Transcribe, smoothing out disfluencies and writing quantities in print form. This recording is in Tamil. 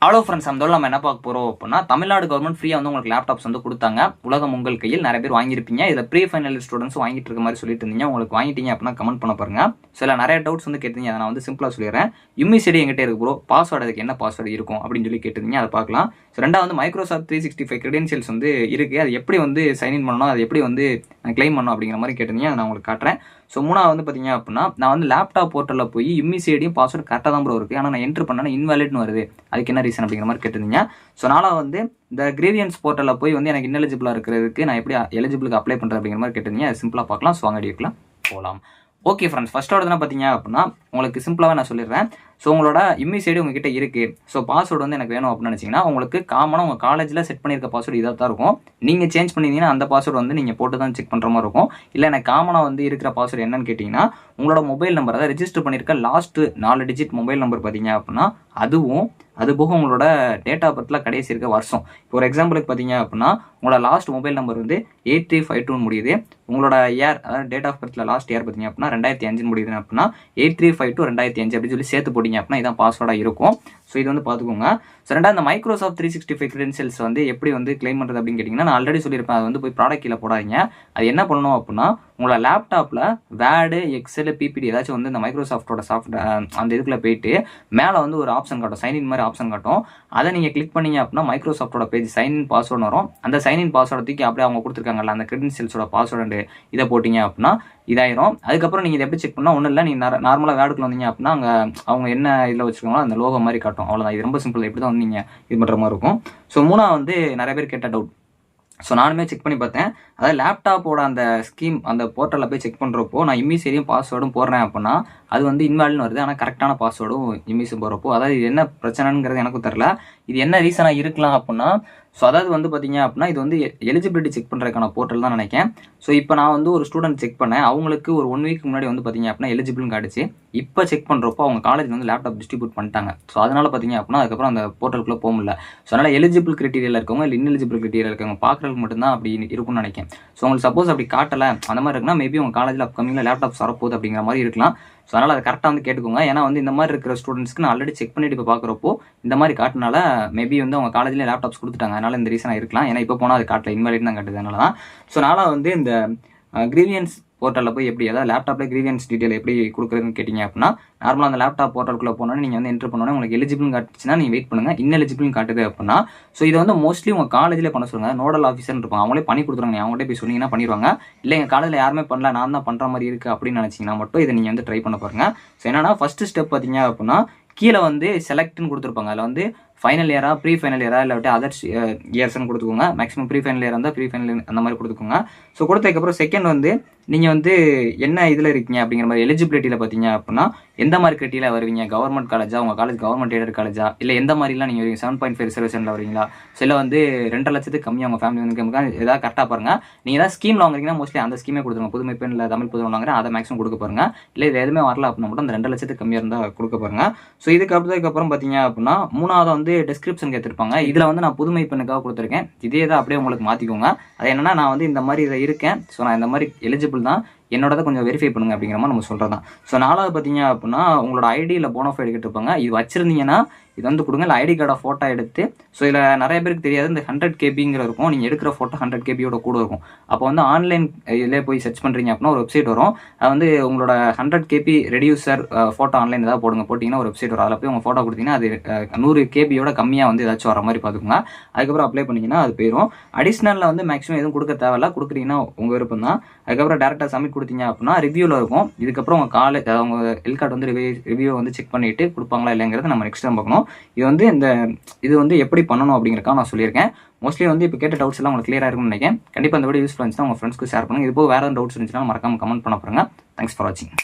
ஹலோ ஃப்ரெண்ட்ஸ், நம்ம என்ன பார்க்க போகிறோம் அப்படின்னா, தமிழ்நாடு கவர்மெண்ட் ஃப்ரீயாக வந்து உங்களுக்கு லேப்டாப்ஸ் வந்து கொடுத்தாங்க. உலகம் உங்கள் கையில். நிறைய பேர் வாங்கியிருப்பீங்க. இதில் ப்ரீ ஃபைனல் ஸ்டூடெண்ட்ஸும் வாங்கிட்டு இருக்க மாதிரி சொல்லிட்டு இருந்தீங்க. உங்களுக்கு வாங்கிட்டீங்க அப்படின்னா கமெண்ட் பண்ண பாருங்க. சில நிறைய டவுட்ஸ் வந்து கேட்டீங்க. அதை நான் வந்து சிம்பிளாக சொல்லிடுறேன். யுமிசிடி எங்கிட்ட இருக்கு ப்ரோ, பாஸ்வேர்டு அதுக்கு என்ன பாஸ்வேர்டு இருக்கும் அப்படின்னு சொல்லி கேட்டிருந்தீங்க. அதை பார்க்கலாம். ஸோ ரெண்டாவது மைக்ரோசாஃப்ட் 365 கிரெடென்ஷியல்ஸ் வந்து இருக்குது. அது எப்படி வந்து சைன்இன் பண்ணணும், அது எப்படி வந்து கிளைம் பண்ணணும் அப்படிங்கிற மாதிரி கேட்டிருந்தீங்க. அதை நான் உங்களுக்கு காட்டுறேன். ஸோ மூணாவது வந்து பார்த்தீங்க அப்படின்னா, நான் வந்து லேப்டாப் போர்ட்டலில் போய் யுமிசிடியும் பாஸ்வேர்டு கரெக்டாக தான் ப்ரோ இருக்குது. ஆனால் நான் என்ட்ரு பண்ணேன்னா இன்வாலிட்னு வருது. அதுக்கு என்ன ரீசன் அப்படிங்கிற மாதிரி கேட்டிருந்தீங்க. ஸோ நாளாக வந்து இந்த கிரீவியன்ஸ் போர்ட்டலில் போய் வந்து எனக்கு இன்எலிஜிபிளாக இருக்கிறதுக்கு நான் எப்படி எலிஜிபிளுக்கு அப்ளை பண்ணுறது அப்படிங்கிற மாதிரி கேட்டிருந்தீங்க. அது சிம்பிளாக பார்க்கலாம். ஸோ வாங்க வீடியோக்குலாம் போகலாம். ஓகே ஃப்ரெண்ட்ஸ், ஃபஸ்ட்டோட என்ன பார்த்தீங்க அப்படின்னா, உங்களுக்கு சிம்பிளாக நான் சொல்லிடுறேன். ஸோ உங்களோட யுமிசிடி உங்ககிட்ட இருக்குது. ஸோ பாஸ்வேர்டு வந்து எனக்கு வேணும் அப்படின்னு நினச்சிங்கன்னா, உங்களுக்கு காமனாக உங்கள் காலேஜில் செட் பண்ணியிருக்க பாஸ்வேர்டு இதாக தான் இருக்கும். நீங்கள் சேஞ்ச் பண்ணிங்கன்னா அந்த பாஸ்வேர்டு வந்து நீங்கள் போட்டு தான் செக் பண்ணுற மாதிரி இருக்கும். இல்லை எனக்கு காமனாக வந்து இருக்கிற பாஸ்வேர்டு என்னன்னு கேட்டிங்கன்னா, உங்களோட மொபைல் நம்பர், அதாவது ரெஜிஸ்டர் பண்ணியிருக்க லாஸ்ட்டு 4 டிஜிட் மொபைல் நம்பர் பார்த்தீங்க அப்படின்னா அதுவும், அது போக உங்களோட டேட் ஆஃப் பர்த்தில் கடைசி இருக்க வருஷம். இப்போ ஒரு எக்ஸாம்பிளுக்கு பார்த்தீங்க அப்படின்னா, உங்களோட லாஸ்ட் மொபைல் நம்பர் வந்து 8352 முடியுது. உங்களோட இயர், அதாவது டேட் ஆஃப் பர்த்தில் லாஸ்ட் இயர் பார்த்தீங்க அப்படின்னா 2005 முடியுது அப்படின்னா 8352 2005 அப்படின்னு சொல்லி சேர்த்து போட்டிங்க அப்படின்னா இதான் பாஸ்வேர்டாக இருக்கும். ஸோ இது வந்து பார்த்துக்கோங்க. ஸோ ரெண்டாவது இந்த மைக்ரோசாஃப்ட் 365 கிரெடென்ஷியல்ஸ் வந்து எப்படி வந்து கிளைம் பண்ணுறது அப்படின்னு கேட்டிங்கன்னா, நான் ஆல்ரெடி சொல்லியிருப்பேன். அது வந்து போய் ப்ராடக்ட் கீழே போடாதீங்க. அது என்ன பண்ணணும் அப்படின்னா, உங்களோட லேப்டாப்பில் வேர்டு, எக்ஸல், பிபிடி ஏதாச்சும் வந்து இந்த மைக்ரோசாஃப்டோட அந்த இதுக்குள்ளே போயிட்டு மேலே வந்து ஒரு ஆப்ஷன் காட்டும், சைன்இன் மாதிரி ஆப்ஷன் காட்டும். அதை நீங்கள் கிளிக் பண்ணீங்க அப்படின்னா மைக்ரோசாஃப்டோட பேஜ் சைன்இன் பாஸ்வேர்டு வரும். அந்த சைன்இன் பாஸ்வேர்டு தூக்கி அப்படியே அவங்க கொடுத்துருக்காங்கல்ல அந்த கிரெடென்ஷியல்ஸோட பாஸ்வேர்டு இதை போட்டிங்க அப்படின்னா இதாயிரும். அதுக்கப்புறம் நீங்கள் இதை எப்படி செக் பண்ணால் ஒன்றும் இல்லை, நீங்கள் நார்மலாக வேர்டுக்குள்ள வந்தீங்க அப்படின்னா அவங்க என்ன இதில் வச்சுருக்காங்களோ அந்த லோகோ மாதிரி காட்டும். அவ்வளோதான். இது ரொம்ப சிம்பிள். இப்படி தான் வந்து நீங்கள் இது பண்ணுற மாதிரி இருக்கும். ஸோ மூணாவது வந்து நிறைய பேர் கேட்ட டவுட். ஸோ நானுமே செக் பண்ணி பார்த்தேன். அதாவது லேப்டாப்போட அந்த ஸ்கீம் அந்த போர்ட்டலில் போய் செக் பண்ணுறப்போ நான் இமிசியும் பாஸ்வேர்டும் போடுறேன் அப்படின்னா அது வந்து இன்வாலிட்னு வருது. ஆனால் கரெக்டான பாஸ்வேர்டும் இமிஸும் போகிறப்போ, அதாவது இது என்ன பிரச்சனைங்கிறது எனக்கும் தெரில. இது என்ன ரீசனாக இருக்கலாம் அப்படின்னா, ஸோ அதாவது வந்து பார்த்தீங்க அப்படின்னா இது வந்து எலிஜிபிலிட்டி செக் பண்ணுறதுக்கான போர்ட்டல் தான் நினைக்கிறேன். ஸோ இப்போ நான் வந்து ஒரு ஸ்டூடெண்ட் செக் பண்ணேன். அவங்களுக்கு ஒரு 1 வீக் முன்னாடி வந்து பார்த்தீங்க அப்படின்னா எலிஜிபிள்னு காட்டுச்சு. இப்போ செக் பண்ணுறப்போ அவங்க காலேஜ் வந்து லேப்டாப் டிஸ்ட்ரிபியூட் பண்ணிட்டாங்க. ஸோ அதனால் பார்த்தீங்க அப்படின்னா அதுக்கப்புறம் அந்த போர்ட்டலுக்குள்ளே போக முடியல. ஸோ அதனால் எலிஜிபிள் கிரைட்டீரியாவில் இருக்கவங்க இல்லை இன்எலிஜிபிள் கிரைட்டீரியா இருக்கவங்க பார்க்குறதுக்கு மட்டும்தான் அப்படி இருக்கும்னு நினைக்கிறேன். ஸோ உங்களுக்கு சப்போஸ் அப்படி காட்டலை அந்த மாதிரி இருக்குன்னா மேபி உங்கள் காலேஜில் அப்கமிங்கில் லேப்டாப்ஸ் வரப்போகுது அப்படிங்கிற மாதிரி இருக்கலாம். ஸோ அதனால் அதை கரெக்டாக வந்து கேட்டுக்கோங்க. ஏன்னா வந்து இந்த மாதிரி இருக்கிற ஸ்டூடெண்ட்ஸ்க்கு நான் ஆல்ரெடி செக் பண்ணிட்டு இப்போ பார்க்குறப்போ இந்த மாதிரி காட்டினால மேபி வந்து அவங்க காலேஜில் லேப்டாப்ஸ் கொடுத்துட்டாங்க. அதனால் இந்த ரீசனாக இருக்கலாம். ஏன்னா இப்போ போனால் அது காட்டல, இன்வாலிட் தான் காட்டுது. அதனால தான். ஸோ அதனால் வந்து இந்த கிரீவியன்ஸ் போர்ட்டலில் போய் எப்படி, அதாவது லேப்டாப்பில் கிரீவியன்ஸ் டீட்டெயில் எப்படி கொடுக்குறதுன்னு கேட்டிங்க அப்படின்னா, நார்மலாக அந்த லேப்டாப் போர்ட்டலுக்குள்ளே போனோன்னே நீங்கள் வந்து என்ட்ரு பண்ணோன்னே உங்களுக்கு எலிஜிபிள்னு காட்டுச்சுன்னா நீங்கள் வெயிட் பண்ணுங்கள். இன்எலிஜிபிள்னு காட்டுது அப்படின்னா, ஸோ இதை வந்து மோஸ்ட்லி உங்கள் காலேஜில் பண்ண சொல்லுங்கள். நோடல் ஆஃபீஸர்னு இருப்பாங்க, அவங்களே பண்ணி கொடுத்துருவாங்க. நீங்கள் அவங்கள்ட்ட போய் சொன்னீங்கன்னா பண்ணிடுவாங்க. இல்லை எங்கள் காலேஜில் யாருமே பண்ணல, நான் தான் பண்ணுற மாதிரி இருக்குது அப்படின்னு நினச்சிங்கன்னா மட்டும் இதை நீங்கள் வந்து ட்ரை பண்ண பாருங்கள். ஸோ என்னன்னா ஃபஸ்ட்டு ஸ்டெப் பார்த்தீங்க அப்படின்னா, கீழே வந்து செலக்ட்னு கொடுத்துருப்பாங்க. அதில் வந்து ஃபைனல் இயரா, ப்ரீ ஃபைனல் இயரா, இல்லாட்டி அதர்ஸ் இயர்ஸ்ன்னு கொடுத்துக்கோங்க. மேக்ஸிமம் ப்ரீ ஃபைனல் இயர் இருந்தால் ப்ரீ ஃபைனல் அந்த மாதிரி கொடுத்துக்கோங்க. ஸோ கொடுத்ததுக்கப்புறம் செகண்ட் வந்து நீங்கள் வந்து என்ன இதில் இருக்கீங்க அப்படிங்கிற மாதிரி எலிஜிபிலிட்டியில் பார்த்தீங்க அப்படின்னா எந்த மாதிரி கிரைட்டீரியா வருவீங்க, கவர்மெண்ட் காலேஜா, உங்கள் காலேஜ் கவர்மெண்ட் எய்டட் காலேஜா, இல்லை எந்த மாதிரிலாம் நீங்கள் வருவீங்க, 7.5 ரிசர்வேஷனில் வரீங்களா, சில வந்து 2 லட்சத்துக்கு கம்மியாக உங்கள் ஃபேமிலி வந்து ஏதாவது கரெக்டாக பாருங்கள். நீங்கள் ஏதாவது ஸ்கீமில் வாங்குறீங்கன்னா மோஸ்ட்லி அந்த ஸ்கீமே கொடுத்துருங்க. புதுமை பெண் இல்லை தமிழ் புதுமை வாங்குறேன் அதை மேக்ஸிமம் கொடுக்க பாருங்க. இல்லை இது எதுவுமே வரல அப்படின்னா மட்டும் அந்த 2 லட்சத்துக்கு கம்மியாக இருந்தால் கொடுக்க பாருங்க. ஸோ இதுக்கப்புறம் பார்த்தீங்க அப்படின்னா மூணாவது வந்து டிஸ்கிரிப்ஷன் கேட்டிருப்பாங்க. இதில் வந்து நான் புதுமை பெண்ணுக்காக கொடுத்துருக்கேன். இதே தான் அப்படியே உங்களுக்கு மாற்றிக்கோங்க. அது என்னன்னா நான் வந்து இந்த மாதிரி இதில் இருக்கேன், ஸோ நான் இந்த மாதிரி எலிஜிபிள் தான், என்னோட கொஞ்சம் வெரிஃபை பண்ணுங்க அப்படிங்கிற மாதிரி நம்ம சொல்கிறது தான். ஸோ நாலாவது பார்த்தீங்க அப்படின்னா உங்களோட ஐடியில் போனோஃபைடு கேட்டிருப்பாங்க. இது வச்சிருந்தீங்கன்னா இது வந்து கொடுங்க. இல்லை ஐடி கார்டை ஃபோட்டோ எடுத்து, ஸோ இதில் நிறைய பேருக்கு தெரியாது இந்த 100 KB இருக்கும். நீங்கள் எடுக்கிற ஃபோட்டோ 100 KB கூட இருக்கும். அப்போ வந்து ஆன்லைன் இதிலே போய் சர்ச் பண்ணுறீங்க அப்படின்னா ஒரு வெப்சைட் வரும். அது வந்து உங்களோட 100 KB ரெடியூசர் ஃபோட்டோ ஆன்லைன் ஏதாவது போட்டிங்கன்னா ஒரு வெப்சைட் வரும். அதில் போய் உங்கள் ஃபோட்டோ கொடுத்தீங்கன்னா அது 100 KB கம்மியாக வந்து ஏதாச்சும் வர மாதிரி பார்த்துக்கோங்க. அதுக்கப்புறம் அப்ளை பண்ணிங்கன்னா அது போயிடும். அடிஷ்னலில் வந்து மேக்ஸிமம் எதுவும் கொடுக்க தேவையில்ல. கொடுக்குறீங்கன்னா உங்கள் விருப்பம் தான். அதுக்கப்புறம் டேரெக்டாக சப்மிட் கொடுத்தீங்க அப்படின்னா ரிவ்யூவில் இருக்கும். இதுக்கப்புறம் உங்கள் காலேஜ் அவங்க எல்கார்டு வந்து ரிவ்யூ வந்து செக் பண்ணிவிட்டு கொடுப்பாங்களா இல்லைங்கிறத நம்ம நெக்ஸ்ட் டைம் பார்க்கணும். இது வந்து எப்படி பண்ணணும் அப்படிங்கிறக்காக நான் சொல்லியிருக்கேன். மோஸ்ட்லி வந்து இப்போ கேட்ட டவுட்ஸ் எல்லாம் உங்களுக்கு கிளியராக இருக்கும்னு நினைக்கிறேன். கண்டிப்பாக இந்த வீடியோ யூஸ்ஃபுல்லாக இருந்துச்சுன்னா உங்கள் ஃப்ரெண்ட்ஸ்க்கு ஷேர் பண்ணுங்கள். இது போக வேறு டவுட்ஸ் இருந்துச்சுன்னா மறக்காம கமெண்ட் பண்ண பாருங்க. தேங்க்ஸ் ஃபார் வாட்சிங்.